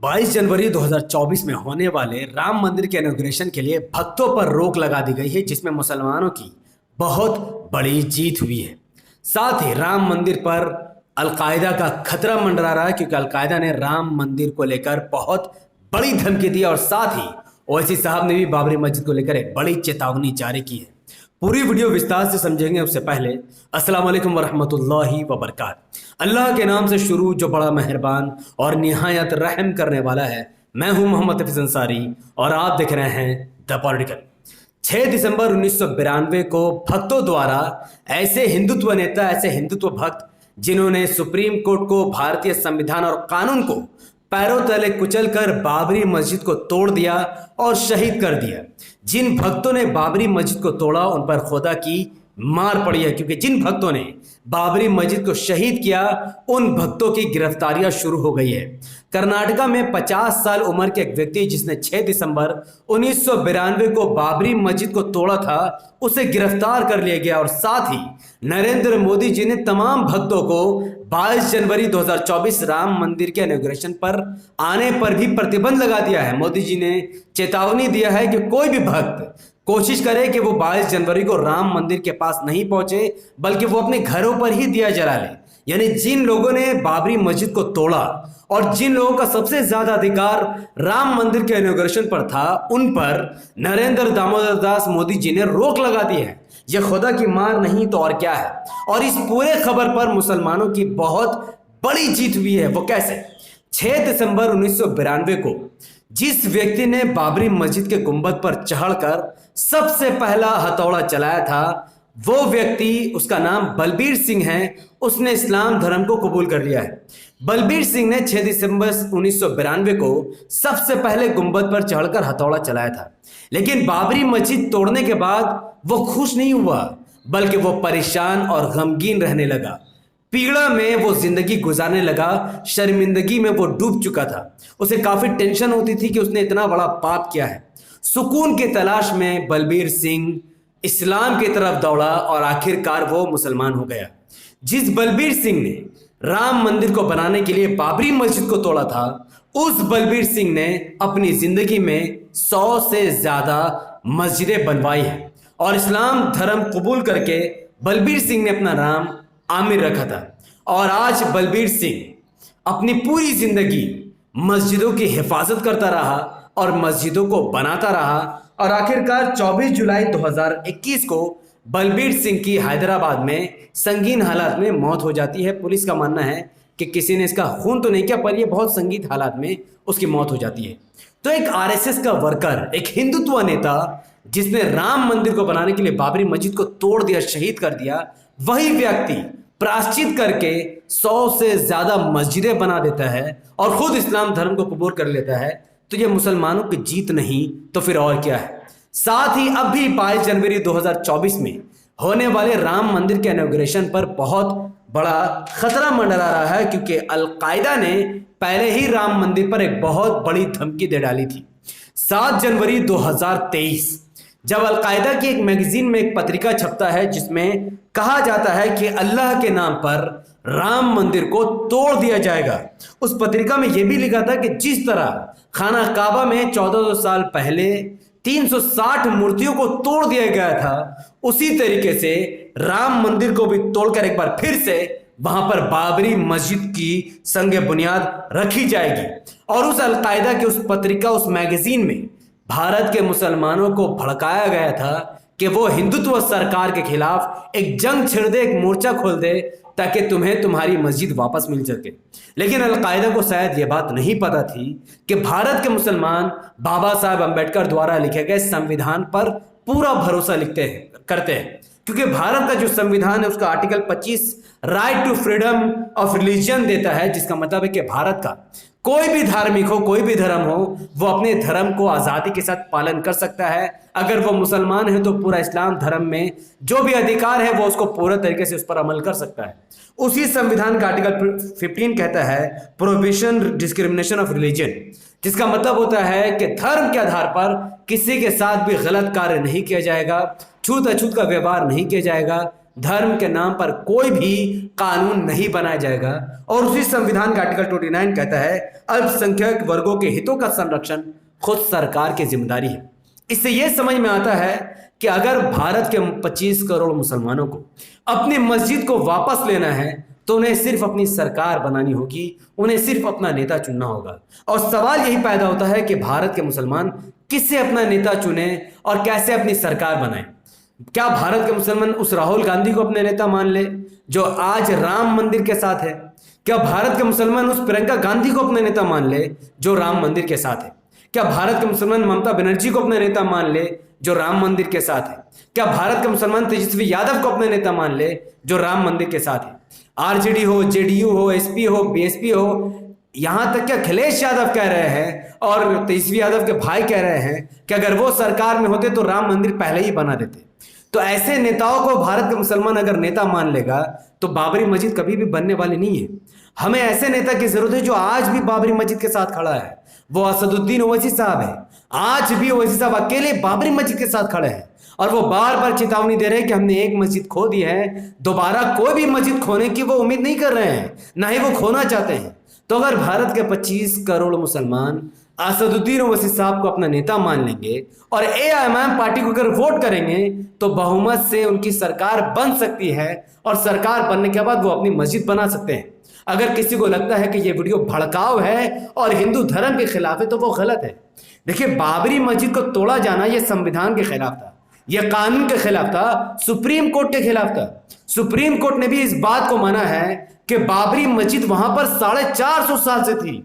22 जनवरी 2024 में होने वाले राम मंदिर के इनॉग्रेशन के लिए भक्तों पर रोक लगा दी गई है, जिसमें मुसलमानों की बहुत बड़ी जीत हुई है। साथ ही राम मंदिर पर अलकायदा का खतरा मंडरा रहा है, क्योंकि अलकायदा ने राम मंदिर को लेकर बहुत बड़ी धमकी दी और साथ ही ओवैसी साहब ने भी बाबरी मस्जिद को लेकर एक बड़ी चेतावनी जारी की है। पूरी वीडियो विस्तार से समझेंगे। उससे पहले अस्सलाम वालेकुम वरहमतुल्लाहि वबरकात। अल्लाह के नाम से शुरू, जो बड़ा मेहरबान और निहायत रहम करने वाला है। मैं हूं मोहम्मद हफीज अंसारी और आप देख रहे हैं द पॉलिटिकल। 6 दिसंबर 1992 को भक्तों द्वारा ऐसे हिंदुत्व नेता, ऐसे हिंदुत्व भक्त जिन्होंने सुप्रीम कोर्ट को, भारतीय संविधान और कानून को पैरों तले कुचलकर बाबरी मस्जिद को तोड़ दिया और शहीद कर दिया। जिन भक्तों ने बाबरी मस्जिद को तोड़ा उन पर खुदा की मार पड़ी है, क्योंकि जिन भक्तों ने बाबरी मस्जिद को शहीद किया उन भक्तों की गिरफ्तारियां शुरू हो गई है। कर्नाटका में 50 साल उम्र के एक व्यक्ति जिसने 6 दिसंबर 1992 को बाबरी मस्जिद को तोड़ा था, उसे गिरफ्तार कर लिया गया। और साथ ही नरेंद्र मोदी जी ने तमाम भक्तों को 22 जनवरी 2024 राम मंदिर के इनॉग्रेशन पर आने पर भी प्रतिबंध लगा दिया है। मोदी जी ने चेतावनी दिया है कि कोई भी भक्त कोशिश करे कि वो 22 जनवरी को राम मंदिर के पास नहीं पहुंचे, बल्कि वो अपने घरों पर ही दिया जला ले। यानी जिन लोगों ने बाबरी मस्जिद को तोड़ा और जिन लोगों का सबसे ज्यादा अधिकार राम मंदिर के इनॉग्रेशन पर था, उन पर नरेंद्र दामोदर दास मोदी जी ने रोक लगा दी है। यह खुदा की मार नहीं तो और क्या है। और इस पूरे खबर पर मुसलमानों की बहुत बड़ी जीत हुई है। वो कैसे? 6 दिसंबर 1992 को जिस व्यक्ति ने बाबरी मस्जिद के गुंबद पर चढ़कर सबसे पहला हथौड़ा चलाया था, वो व्यक्ति, उसका नाम बलबीर सिंह है, उसने इस्लाम धर्म को कबूल कर लिया है। बलबीर सिंह ने 6 दिसंबर 1992 को सबसे पहले गुंबद पर चढ़कर हथौड़ा चलाया था। लेकिन बाबरी मस्जिद तोड़ने के बाद वो खुश नहीं हुआ, बल्कि वो परेशान और गमगीन रहने लगा। पीड़ा में वो जिंदगी गुजारने लगा, शर्मिंदगी में वो डूब चुका था। उसे काफी टेंशन होती थी कि उसने इतना बड़ा पाप किया है। सुकून की तलाश में बलबीर सिंह इस्लाम की तरफ दौड़ा और आखिरकार वो मुसलमान हो गया। जिस बलबीर सिंह ने राम मंदिर को बनाने के लिए बाबरी मस्जिद को तोड़ा था, उस बलबीर सिंह ने अपनी जिंदगी में 100 से ज्यादा मस्जिदें बनवाई हैं और इस्लाम धर्म कबूल करके बलबीर सिंह ने अपना नाम आमिर रखा था। और आज बलबीर सिंह अपनी पूरी जिंदगी मस्जिदों की हिफाजत करता रहा और मस्जिदों को बनाता रहा। और आखिरकार 24 जुलाई 2021 को बलबीर सिंह की हैदराबाद में संगीन हालात में मौत हो जाती है। पुलिस का मानना है कि किसी ने इसका खून तो नहीं किया, पर यह बहुत संगीन हालात में उसकी मौत हो जाती है। तो एक आरएसएस का वर्कर, एक हिंदुत्व नेता जिसने राम मंदिर को बनाने के लिए बाबरी मस्जिद को तोड़ दिया, शहीद कर दिया, वही व्यक्ति प्रायश्चित करके 100 से ज्यादा मस्जिदें बना देता है और खुद इस्लाम धर्म को कबूल कर लेता है। तो यह मुसलमानों की जीत नहीं तो फिर और क्या है। साथ ही अब भी 22 जनवरी 2024 में होने वाले राम मंदिर के इनॉग्रेशन पर बहुत बड़ा खतरा मंडरा रहा है, क्योंकि अलकायदा ने पहले ही राम मंदिर पर एक बहुत बड़ी धमकी दे डाली थी। 7 जनवरी 2023 जब अलकायदा की एक मैगजीन में एक पत्रिका छपता है जिसमें कहा जाता है कि अल्लाह के नाम पर राम मंदिर को तोड़ दिया जाएगा। उस पत्रिका में यह भी लिखा था कि जिस तरह खाना काबा में 1400 साल पहले 360 मूर्तियों को तोड़ दिया गया था, उसी तरीके से राम मंदिर को भी तोड़कर एक बार फिर से वहां पर बाबरी मस्जिद की संगे बुनियाद रखी जाएगी। और उस अलकायदा की उस पत्रिका, उस मैगजीन में भारत के मुसलमानों को भड़काया गया था कि वो हिंदुत्व सरकार के खिलाफ एक जंग छिड़ दे, एक मोर्चा खोल दे, ताकि तुम्हें तुम्हारी मस्जिद वापस मिल सके। लेकिन अलकायदा को शायद ये बात नहीं पता थी कि भारत के मुसलमान बाबा साहब अंबेडकर द्वारा लिखे गए संविधान पर पूरा भरोसा करते हैं। क्योंकि भारत का जो संविधान है उसका article 25 right to freedom of religion देता है, जिसका मतलब है कि भारत का कोई भी धार्मिक हो, कोई भी धर्म हो, वो अपने धर्म को आजादी के साथ पालन कर सकता है। अगर वो मुसलमान है तो पूरा इस्लाम धर्म में जो भी अधिकार है वो उसको पूरे तरीके से उस पर अमल कर सकता है। उसी संविधान का आर्टिकल 15 कहता है प्रोहिबिशन डिस्क्रिमिनेशन ऑफ रिलीजन, जिसका मतलब होता है कि धर्म के आधार पर किसी के साथ भी गलत कार्य नहीं किया जाएगा, छूत अछूत का व्यवहार नहीं किया जाएगा, धर्म के नाम पर कोई भी कानून नहीं बनाया जाएगा। और उसी संविधान का आर्टिकल 29 कहता है अल्पसंख्यक वर्गों के हितों का संरक्षण खुद सरकार की जिम्मेदारी है। इससे यह समझ में आता है कि अगर भारत के 25 करोड़ मुसलमानों को अपनी मस्जिद को वापस लेना है तो उन्हें सिर्फ अपनी सरकार बनानी होगी, उन्हें सिर्फ अपना नेता चुनना होगा। और सवाल यही पैदा होता है कि भारत के मुसलमान किससे अपना नेता चुने और कैसे अपनी सरकार बनाए। क्या भारत के मुसलमान उस राहुल गांधी को अपने नेता मान ले जो आज राम मंदिर के साथ है? क्या भारत के मुसलमान उस प्रियंका गांधी को अपने नेता मान ले जो राम मंदिर के साथ है? क्या भारत के मुसलमान ममता बनर्जी को अपने नेता मान ले जो राम मंदिर के साथ है? क्या भारत के मुसलमान तेजस्वी यादव को अपने नेता मान ले जो राम मंदिर के साथ है? आरजेडी हो, जेडीयू हो, एसपी हो, बीएसपी हो, यहां तक क्या अखिलेश यादव कह रहे हैं और तेजस्वी यादव के भाई कह रहे हैं कि अगर वो सरकार में होते तो राम मंदिर पहले ही बना देते। तो ऐसे नेताओं को भारत के मुसलमान अगर नेता मान लेगा तो बाबरी मस्जिद कभी भी बनने वाली नहीं है। हमें ऐसे नेता की जरूरत है जो आज भी बाबरी मस्जिद के साथ खड़ा है। वो असदुद्दीन ओवैसी साहब है। आज भी ओवैसी साहब अकेले बाबरी मस्जिद के साथ खड़े हैं और वो बार बार चेतावनी दे रहे हैं कि हमने एक मस्जिद खो दी है, दोबारा कोई भी मस्जिद खोने की वो उम्मीद नहीं कर रहे हैं, ना ही वो खोना चाहते हैं। तो अगर भारत के 25 करोड़ मुसलमान असदुद्दीन ओवैसी साहब को अपना नेता मान लेंगे और एआईएमआईएम पार्टी को अगर वोट करेंगे तो बहुमत से उनकी सरकार बन सकती है और सरकार बनने के बाद वो अपनी मस्जिद बना सकते हैं। अगर किसी को लगता है कि ये वीडियो भड़काऊ है और हिंदू धर्म के खिलाफ है तो वो गलत है। देखिए, बाबरी मस्जिद को तोड़ा जाना यह संविधान के खिलाफ था, यह कानून के खिलाफ था, सुप्रीम कोर्ट के खिलाफ था। सुप्रीम कोर्ट ने भी इस बात को माना है कि बाबरी मस्जिद वहां पर 450 साल से थी,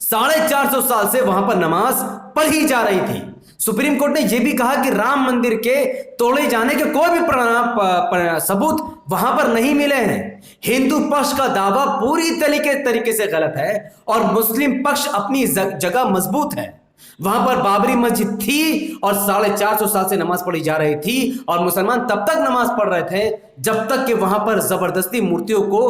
450 साल से वहां पर नमाज पढ़ी जा रही थी। सुप्रीम कोर्ट ने यह भी कहा कि राम मंदिर के तोड़े जाने के कोई भी सबूत वहां पर नहीं मिले हैं। हिंदू पक्ष का दावा पूरी तरीके से गलत है और मुस्लिम पक्ष अपनी जगह मजबूत है। वहां पर बाबरी मस्जिद थी और 450 साल से नमाज पढ़ी जा रही थी और मुसलमान तब तक नमाज पढ़ रहे थे जब तक कि वहां पर जबरदस्ती मूर्तियों को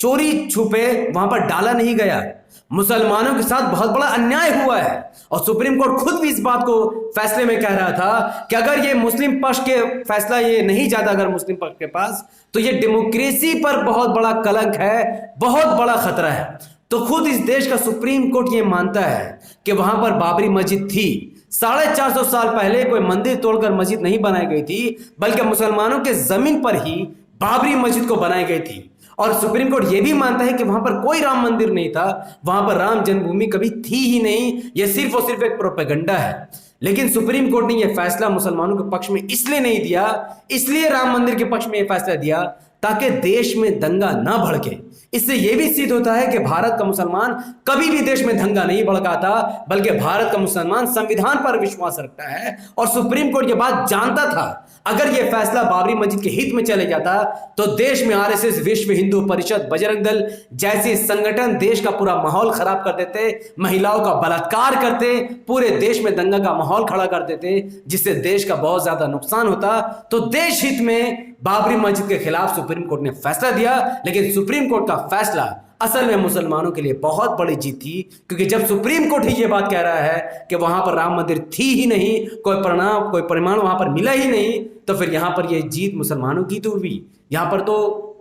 चोरी छुपे वहां पर डाला नहीं गया। मुसलमानों के साथ बहुत बड़ा अन्याय हुआ है और सुप्रीम कोर्ट खुद भी इस बात को फैसले में कह रहा था कि अगर ये मुस्लिम पक्ष के फैसला ये नहीं जाता अगर मुस्लिम पक्ष के पास तो ये डेमोक्रेसी पर बहुत बड़ा कलंक है, बहुत बड़ा खतरा है। तो खुद इस देश का सुप्रीम कोर्ट ये मानता है कि वहां पर बाबरी मस्जिद थी। 450 साल पहले कोई मंदिर तोड़कर मस्जिद नहीं बनाई गई थी, बल्कि मुसलमानों के जमीन पर ही बाबरी मस्जिद को बनाई गई थी। और सुप्रीम कोर्ट यह भी मानता है कि वहां पर कोई राम मंदिर नहीं था, वहां पर राम जन्मभूमि कभी थी ही नहीं, यह सिर्फ और सिर्फ एक प्रोपेगेंडा है। लेकिन सुप्रीम कोर्ट ने यह फैसला मुसलमानों के पक्ष में इसलिए नहीं दिया, इसलिए राम मंदिर के पक्ष में यह फैसला दिया ताकि देश में दंगा ना भड़के। इससे यह भी सिद्ध होता है कि भारत का मुसलमान कभी भी देश में दंगा नहीं भड़काता, बल्कि भारत का मुसलमान संविधान पर विश्वास रखता है। और सुप्रीम कोर्ट यह बात जानता था अगर यह फैसला बाबरी मस्जिद के हित में चले जाता तो देश में आरएसएस, विश्व हिंदू परिषद, बजरंग दल जैसे संगठन देश का पूरा माहौल खराब कर देते, महिलाओं का बलात्कार करते, पूरे देश में दंगा का माहौल खड़ा कर देते, जिससे देश का बहुत ज्यादा नुकसान होता। तो देश हित में बाबरी मस्जिद के खिलाफ सुप्रीम कोर्ट ने फैसला दिया, लेकिन सुप्रीम कोर्ट का फैसला असल में मुसलमानों के लिए बहुत बड़ी जीत थी, क्योंकि जब सुप्रीम कोर्ट ही ये बात कह रहा है कि वहां पर राम मंदिर थी ही नहीं, कोई प्रमाण वहां पर मिला ही नहीं, तो फिर यहां पर ये जीत मुसलमानों की तो हुई। यहां पर तो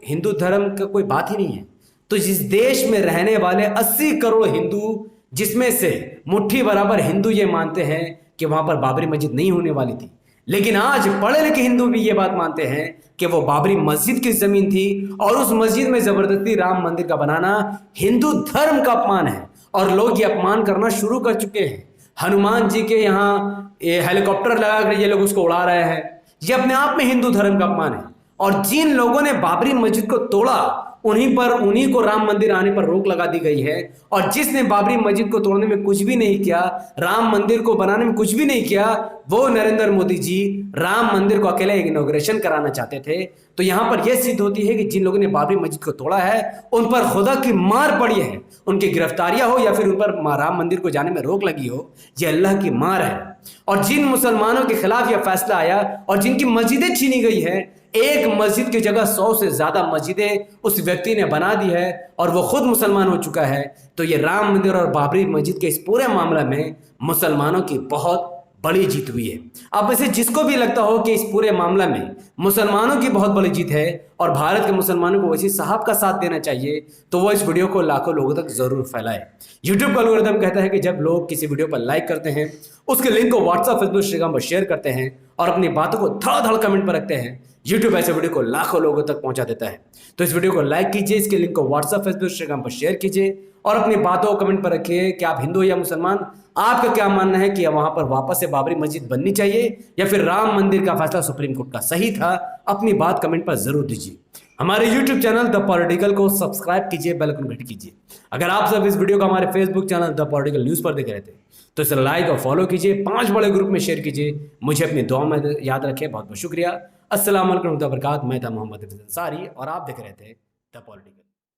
हिंदू धर्म का कोई बात ही नहीं है। तो जिस देश में रहने वाले 80 करोड़ हिंदू, जिसमें से मुट्ठी बराबर हिंदू ये मानते हैं कि वहां पर बाबरी मस्जिद नहीं होने वाली थी, लेकिन आज पढ़े लिखे हिंदू भी ये बात मानते हैं कि वो बाबरी मस्जिद की जमीन थी और उस मस्जिद में जबरदस्ती राम मंदिर का बनाना हिंदू धर्म का अपमान है और लोग ये अपमान करना शुरू कर चुके हैं। हनुमान जी के यहाँ हेलीकॉप्टर लगाकर ये लोग उसको उड़ा रहे हैं, ये अपने आप में हिंदू धर्म का अपमान है। और जिन लोगों ने बाबरी मस्जिद को तोड़ा उन्हीं को राम मंदिर आने पर रोक लगा दी गई है। और जिसने बाबरी मस्जिद को तोड़ने में कुछ भी नहीं किया, राम मंदिर को बनाने में कुछ भी नहीं किया, वो नरेंद्र मोदी जी राम मंदिर को अकेले इनॉग्रेशन कराना चाहते थे। तो यहां पर यह सिद्ध होती है कि जिन लोगों ने बाबरी मस्जिद को तोड़ा है उन पर खुदा की मार पड़ी है, उनकी गिरफ्तारियां हो या फिर उन पर राम मंदिर को जाने में रोक लगी हो, यह अल्लाह की मार है। और जिन मुसलमानों के खिलाफ यह फैसला आया और जिनकी मस्जिदें छीनी गई है, एक मस्जिद की जगह 100 से ज्यादा मस्जिदें उस व्यक्ति ने बना दी है और वो खुद मुसलमान हो चुका है। तो ये राम मंदिर और बाबरी मस्जिद के इस पूरे मामले में मुसलमानों की बहुत बड़ी जीत हुई है। अब वैसे जिसको भी लगता हो कि इस पूरे मामला में मुसलमानों की बहुत बड़ी जीत है और भारत के मुसलमानों को वैसी साहब का साथ देना चाहिए, तो वो इस वीडियो को लाखों लोगों तक जरूर फैलाए। यूट्यूब का एल्गोरिथम कहता है कि जब लोग किसी वीडियो पर लाइक करते हैं, उसके लिंक को व्हाट्सएप, फेसबुक, इंस्टाग्राम पर शेयर करते हैं और अपनी बातों को धड़ कमेंट पर रखते हैं, यूट्यूब ऐसे वीडियो को लाखों लोगों तक पहुंचा देता है। तो इस वीडियो को लाइक कीजिए, इसके लिंक को व्हाट्सएप, फेसबुक, इंस्टाग्राम पर शेयर कीजिए और अपनी बातों को कमेंट पर रखिए कि आप हिंदू या मुसलमान, आपका क्या मानना है कि वहां पर वापस से बाबरी मस्जिद बननी चाहिए या फिर राम मंदिर का फैसला सुप्रीम कोर्ट का सही था। अपनी बात कमेंट पर जरूर दीजिए। हमारे YouTube चैनल द पॉलिटिकल को सब्सक्राइब कीजिए, बेल आइकन घंटी कीजिए। अगर आप सब इस वीडियो को हमारे Facebook channel the political news पर देख रहे थे तो इसे लाइक और फॉलो कीजिए, 5 बड़े ग्रुप में शेयर कीजिए। मुझे अपनी दुआ में याद रखें। बहुत बहुत शुक्रिया। अस्सलाम वालेकुम व रहमतुल्लाहि व बरकातहू। मैं था मोहम्मद हफीज अंसारी और आप देख रहे थे द पॉलिटिकल।